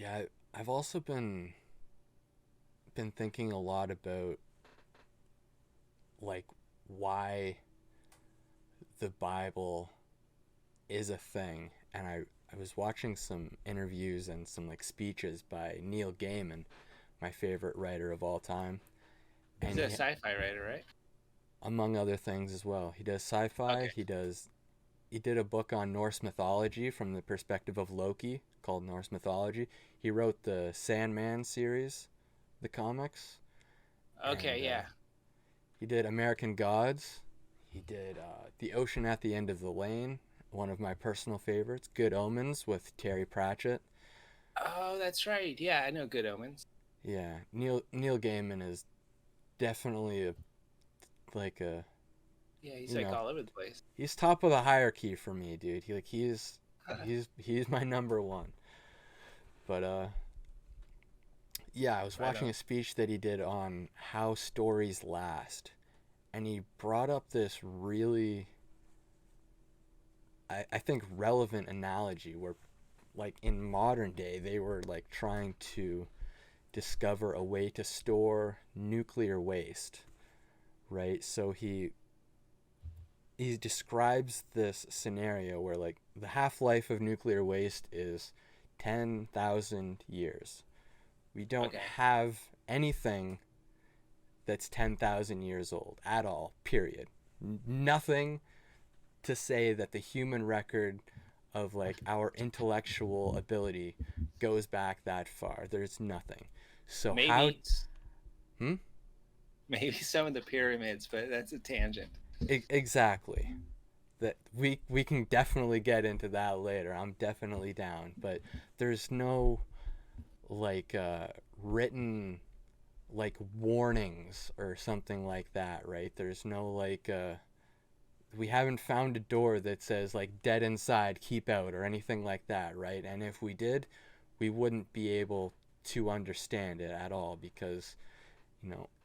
Yeah, I've also been thinking a lot about like why the Bible is a thing, and I was watching some interviews and some like speeches by Neil Gaiman, my favorite writer of all time, He's and a he, sci-fi writer, right? among other things as well, he does sci-fi. Okay. He did a book on Norse mythology from the perspective of Loki called Norse Mythology. He wrote the Sandman series, the comics, and Okay, yeah. he did American Gods. He did The Ocean at the End of the Lane, one of my personal favorites. Good Omens with Terry Pratchett. Oh, that's right. Yeah, I know Good Omens. Yeah, Neil Gaiman is definitely a like a Yeah, he's you like know all over the place. he's top of the hierarchy for me, dude. He's my number one. But yeah, I was Right watching on. a speech that he did on how stories last, and he brought up this really I think relevant analogy where like in modern day they were like trying to discover a way to store nuclear waste, right? So he describes this scenario where like the half-life of nuclear waste is 10,000 years. We don't Okay. have anything that's 10,000 years old at all, period. Nothing to say that the human record of like our intellectual ability goes back that far. There's nothing. So how Maybe hmm? maybe some of the pyramids, but that's a tangent. Exactly. That we can definitely get into that later. I'm definitely down, but there's no like written like warnings or something like that, right? There's no like we haven't found a door that says like dead inside, keep out or anything like that, right? And if we did, we wouldn't be able to understand it at all because,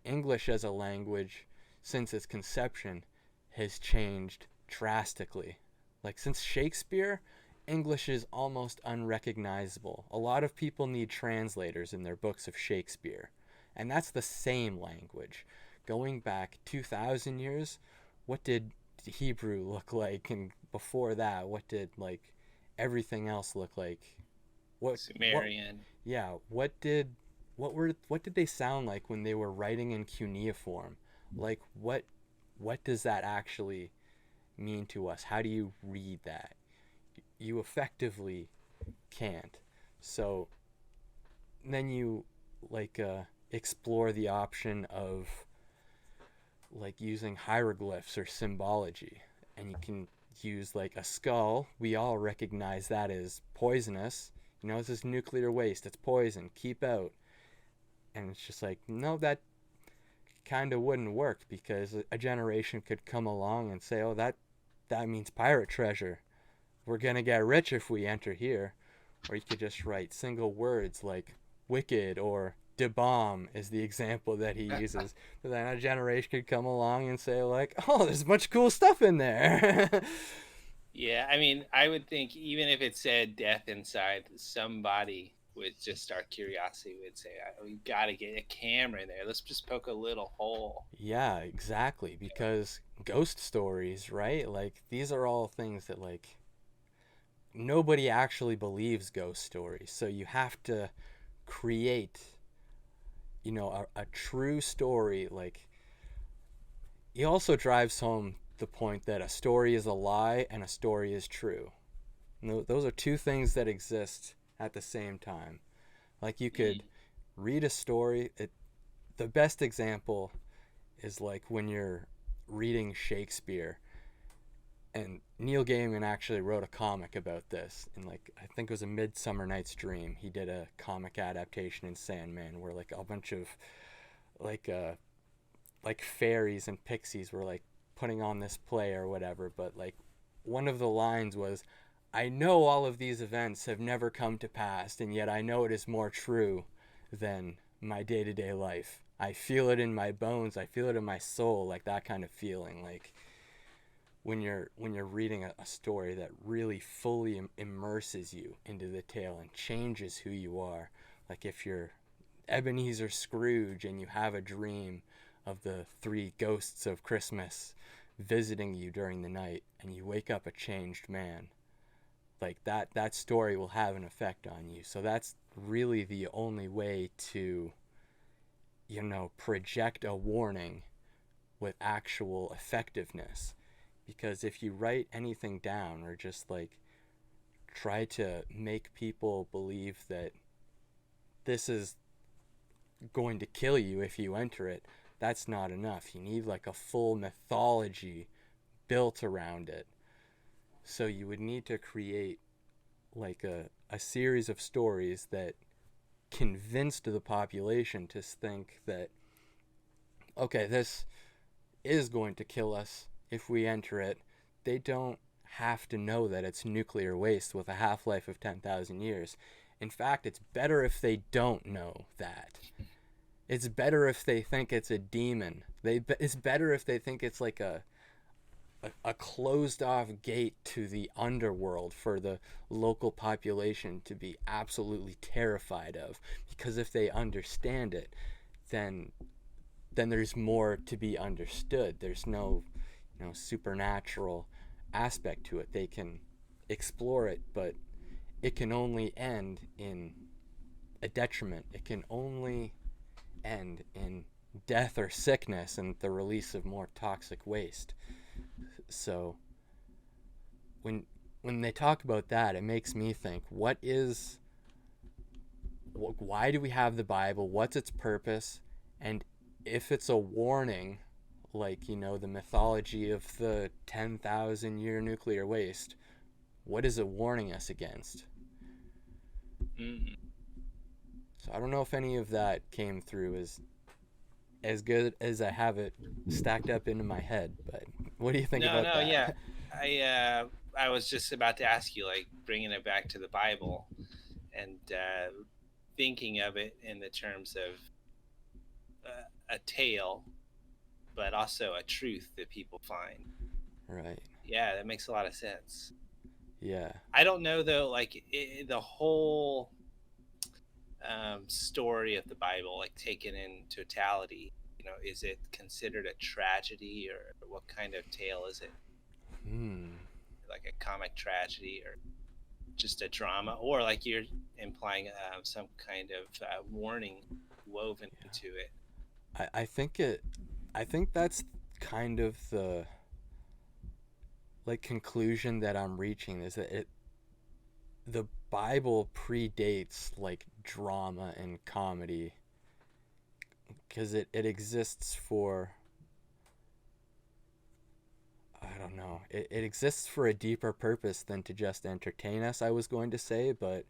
English as a language since its conception has changed drastically. Like since Shakespeare, English is almost unrecognizable. A lot of people need translators in their books of Shakespeare, and that's the same language. Going back 2,000 years, what did Hebrew look like? And before that, what did like everything else look like? What Sumerian. yeah, what did they sound like when they were writing in cuneiform? Like what does that actually mean to us? How do you read that? You effectively can't. So then you like explore the option of like using hieroglyphs or symbology, and you can use like a skull. We all recognize that as poisonous. This is nuclear waste. It's poison. Keep out. And it's just like, no, that kind of wouldn't work because a generation could come along and say, oh, that means pirate treasure. We're gonna get rich if we enter here. Or you could just write single words like wicked or de bomb is the example that he uses. So then a generation could come along and say like, oh, there's much cool stuff in there. Yeah, I mean, I would think even if it said death inside, somebody with just our curiosity would say, "We got to get a camera in there. Let's just poke a little hole." Yeah, exactly. Because ghost stories, right? Like these are all things that like nobody actually believes ghost stories. So you have to create, a true story. Like he also drives home the point that a story is a lie and a story is true. Those are two things that exist at the same time. Like you Mm. could read a story. The best example is like when you're reading Shakespeare, and Neil Gaiman actually wrote a comic about this. And like I think it was A Midsummer Night's Dream. He did a comic adaptation in Sandman where like a bunch of like like fairies and pixies were like putting on this play or whatever, but like one of the lines was, I know all of these events have never come to pass, and yet I know it is more true than my day-to-day life. I feel it in my bones, I feel it in my soul, like that kind of feeling. Like when you're reading a story that really fully immerses you into the tale and changes who you are. Like if you're Ebenezer Scrooge and you have a dream of the three ghosts of Christmas visiting you during the night and you wake up a changed man, like that story will have an effect on you. So that's really the only way to, project a warning with actual effectiveness. Because if you write anything down or just like try to make people believe that this is going to kill you if you enter it, that's not enough. You need like a full mythology built around it. So you would need to create like a series of stories that convinced the population to think that, okay, this is going to kill us if we enter it. They don't have to know that it's nuclear waste with a half-life of 10,000 years. In fact, it's better if they don't know that. It's better if they think it's a demon. It's better if they think it's like a closed off gate to the underworld for the local population to be absolutely terrified of. Because if they understand it, then there's more to be understood. There's no, supernatural aspect to it. They can explore it, but it can only end in a detriment. It can only end in death or sickness and the release of more toxic waste. So when they talk about that, it makes me think, why do we have the Bible? What's its purpose? And if it's a warning, like, the mythology of the 10,000 year nuclear waste, what is it warning us against? Mm-hmm. So I don't know if any of that came through as good as I have it stacked up into my head, but what do you think No, about no, that? yeah. I was just about to ask you, like, bringing it back to the Bible and thinking of it in the terms of a tale, but also a truth that people find. Right. Yeah, that makes a lot of sense. Yeah. I don't know though, like the whole story of the Bible, like taken in totality. Is it considered a tragedy, or what kind of tale is it? Hmm. Like a comic tragedy, or just a drama, or like you're implying some kind of warning woven into it? I think that's kind of the like conclusion that I'm reaching, is that the Bible predates like drama and comedy, because it exists for, I don't know, it exists for a deeper purpose than to just entertain us, I was going to say, but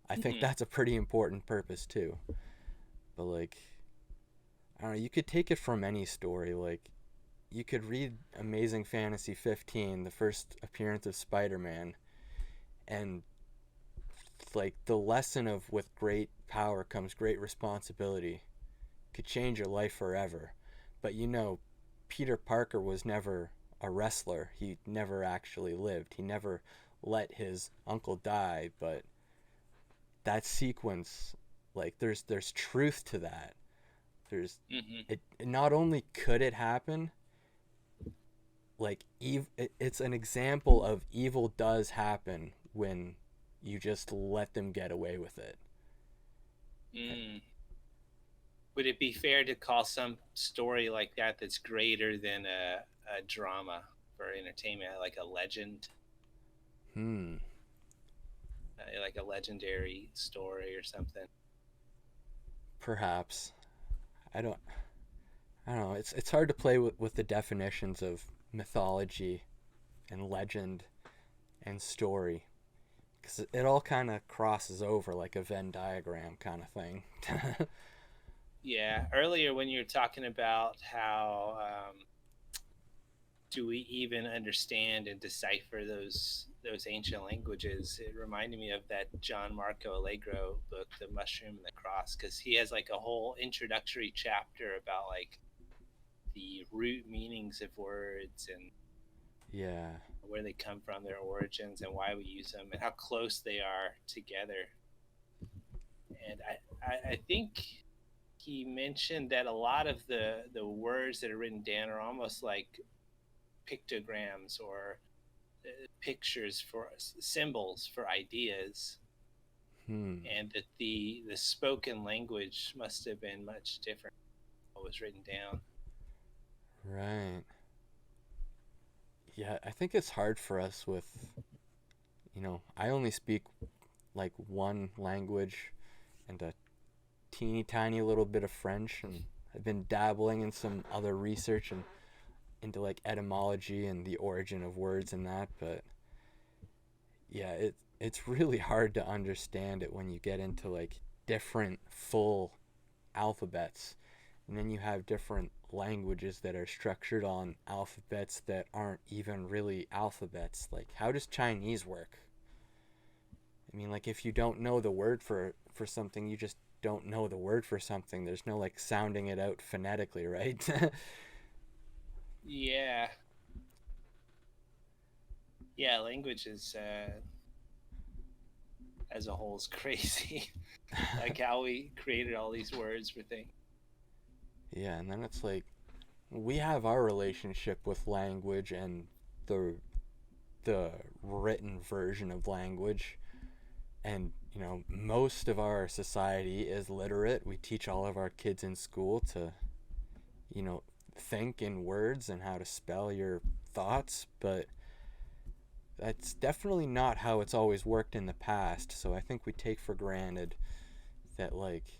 I think Mm-hmm. that's a pretty important purpose too. But like, I don't know, you could take it from any story. Like, you could read Amazing Fantasy 15, the first appearance of Spider-Man, and like the lesson of with great power comes great responsibility could change your life forever. But Peter Parker was never a wrestler. He never actually lived. He never let his uncle die, but that sequence, like there's truth to that. There's Mm-hmm. it not only could it happen, like it's an example of evil does happen when you just let them get away with it. Mm. Would it be fair to call some story like that that's greater than a drama for entertainment, like a legend, Hmm. like a legendary story or something? Perhaps. I don't. I don't know. It's hard to play with the definitions of mythology and legend and story, because it all kind of crosses over like a Venn diagram kind of thing. Yeah. Earlier, when you were talking about how do we even understand and decipher those ancient languages, it reminded me of that John Marco Allegro book, The Mushroom and the Cross, because he has like a whole introductory chapter about like the root meanings of words and Yeah. where they come from, their origins, and why we use them, and how close they are together. And I think he mentioned that a lot of the words that are written down are almost like pictograms or pictures for symbols for ideas, Hmm. and that the spoken language must have been much different than what was written down. Right. Yeah, I think it's hard for us with, I only speak like one language and a teeny tiny little bit of French, and I've been dabbling in some other research and into like etymology and the origin of words and that, but yeah, it's really hard to understand it when you get into like different full alphabets. And then you have different languages that are structured on alphabets that aren't even really alphabets. Like how does Chinese work? I mean, like if you don't know the word for something, you just don't know the word for something. There's no like sounding it out phonetically, right? Yeah, yeah. Language is as a whole is crazy. Like how we created all these words for things. Yeah, and then it's like we have our relationship with language and the the written version of language, and most of our society is literate. We teach all of our kids in school to you know think in words and how to spell your thoughts, but that's definitely not how it's always worked in the past. So I think we take for granted that like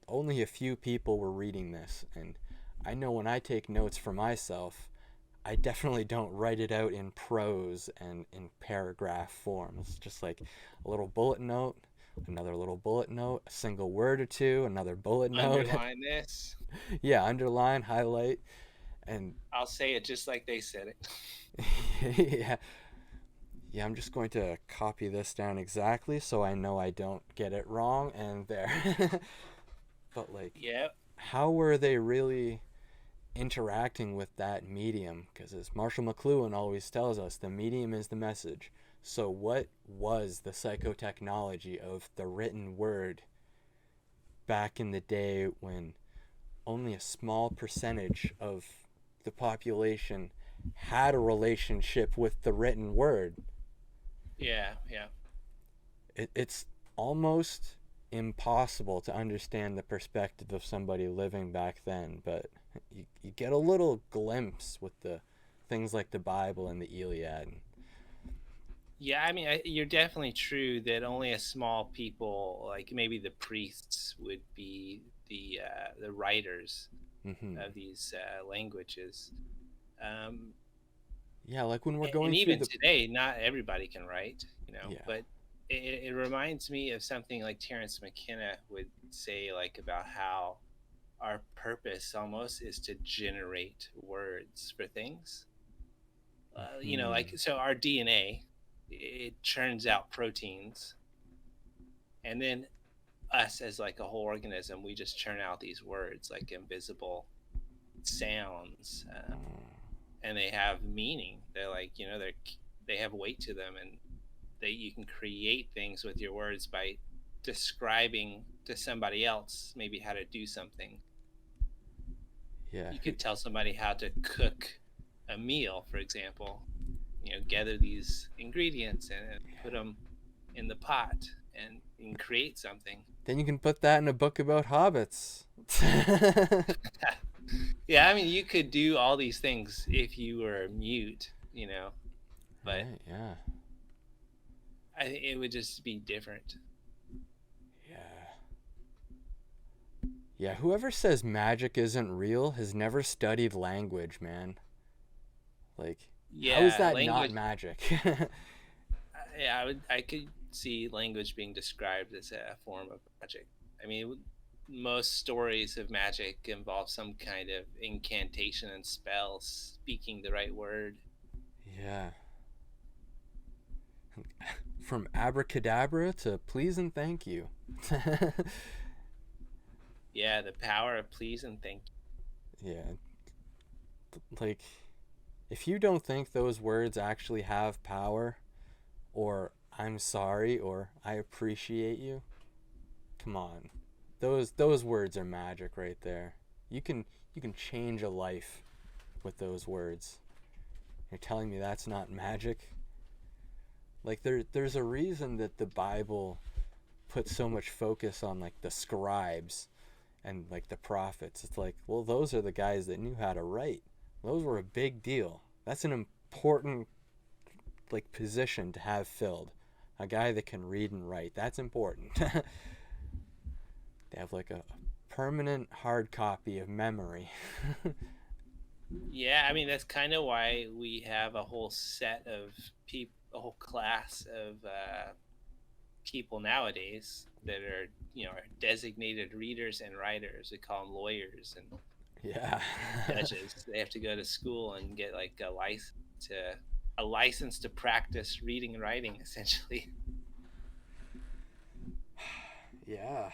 only a few people were reading this. And I know when I take notes for myself, I definitely don't write it out in prose and in paragraph form. It's just like a little bullet note, another little bullet note, a single word or two, another bullet note. Underline this. Yeah, underline, highlight, and I'll say it just like they said it. yeah, yeah, I'm just going to copy this down exactly so I know I don't get it wrong, and there. But like, Yep. how were they really interacting with that medium? Because as Marshall McLuhan always tells us, the medium is the message. So what was the psychotechnology of the written word back in the day when only a small percentage of the population had a relationship with the written word? Yeah. Yeah. It's almost impossible to understand the perspective of somebody living back then, but you get a little glimpse with the things like the Bible and the Iliad. Yeah, I mean, you're definitely true that only a small people, like maybe the priests, would be the writers Mm-hmm. of these languages. Um, Yeah, like when we're and going through even the today, not everybody can write, yeah. but it reminds me of something like Terence McKenna would say, like about how our purpose almost is to generate words for things. Hmm. Like so our DNA, it churns out proteins, and then us as like a whole organism, we just churn out these words like invisible sounds, and they have meaning. They're like they have weight to them, and you can create things with your words by describing to somebody else maybe how to do something. Yeah. You could tell somebody how to cook a meal, for example. Gather these ingredients and put them in the pot, and you can create something. Then you can put that in a book about hobbits. Yeah, I mean, you could do all these things if you were mute, but Right, yeah. I think it would just be different. Yeah. Yeah, whoever says magic isn't real has never studied language, man. Like, how is Yeah, that not language. magic? Yeah, I could see language being described as a form of magic. I mean, most stories of magic involve some kind of incantation and spell, speaking the right word. Yeah. From abracadabra to please and thank you. Yeah, the power of please and thank Yeah, like If you don't think those words actually have power, or I'm sorry, or I appreciate you, come on. Those words are magic right there. You can you can change a life with those words. You're telling me that's not magic? Like there's a reason that the Bible puts so much focus on like the scribes and like the prophets. It's like, well, those are the guys that knew how to write. Those were a big deal. That's an important like position to have filled. A guy that can read and write. That's important. They have like a permanent hard copy of memory. Yeah, I mean that's kind of why we have a whole set of people, a whole class of people nowadays that are designated readers and writers. We call them lawyers and Yeah. judges. They have to go to school and get like to a license to practice reading and writing, essentially. Yeah.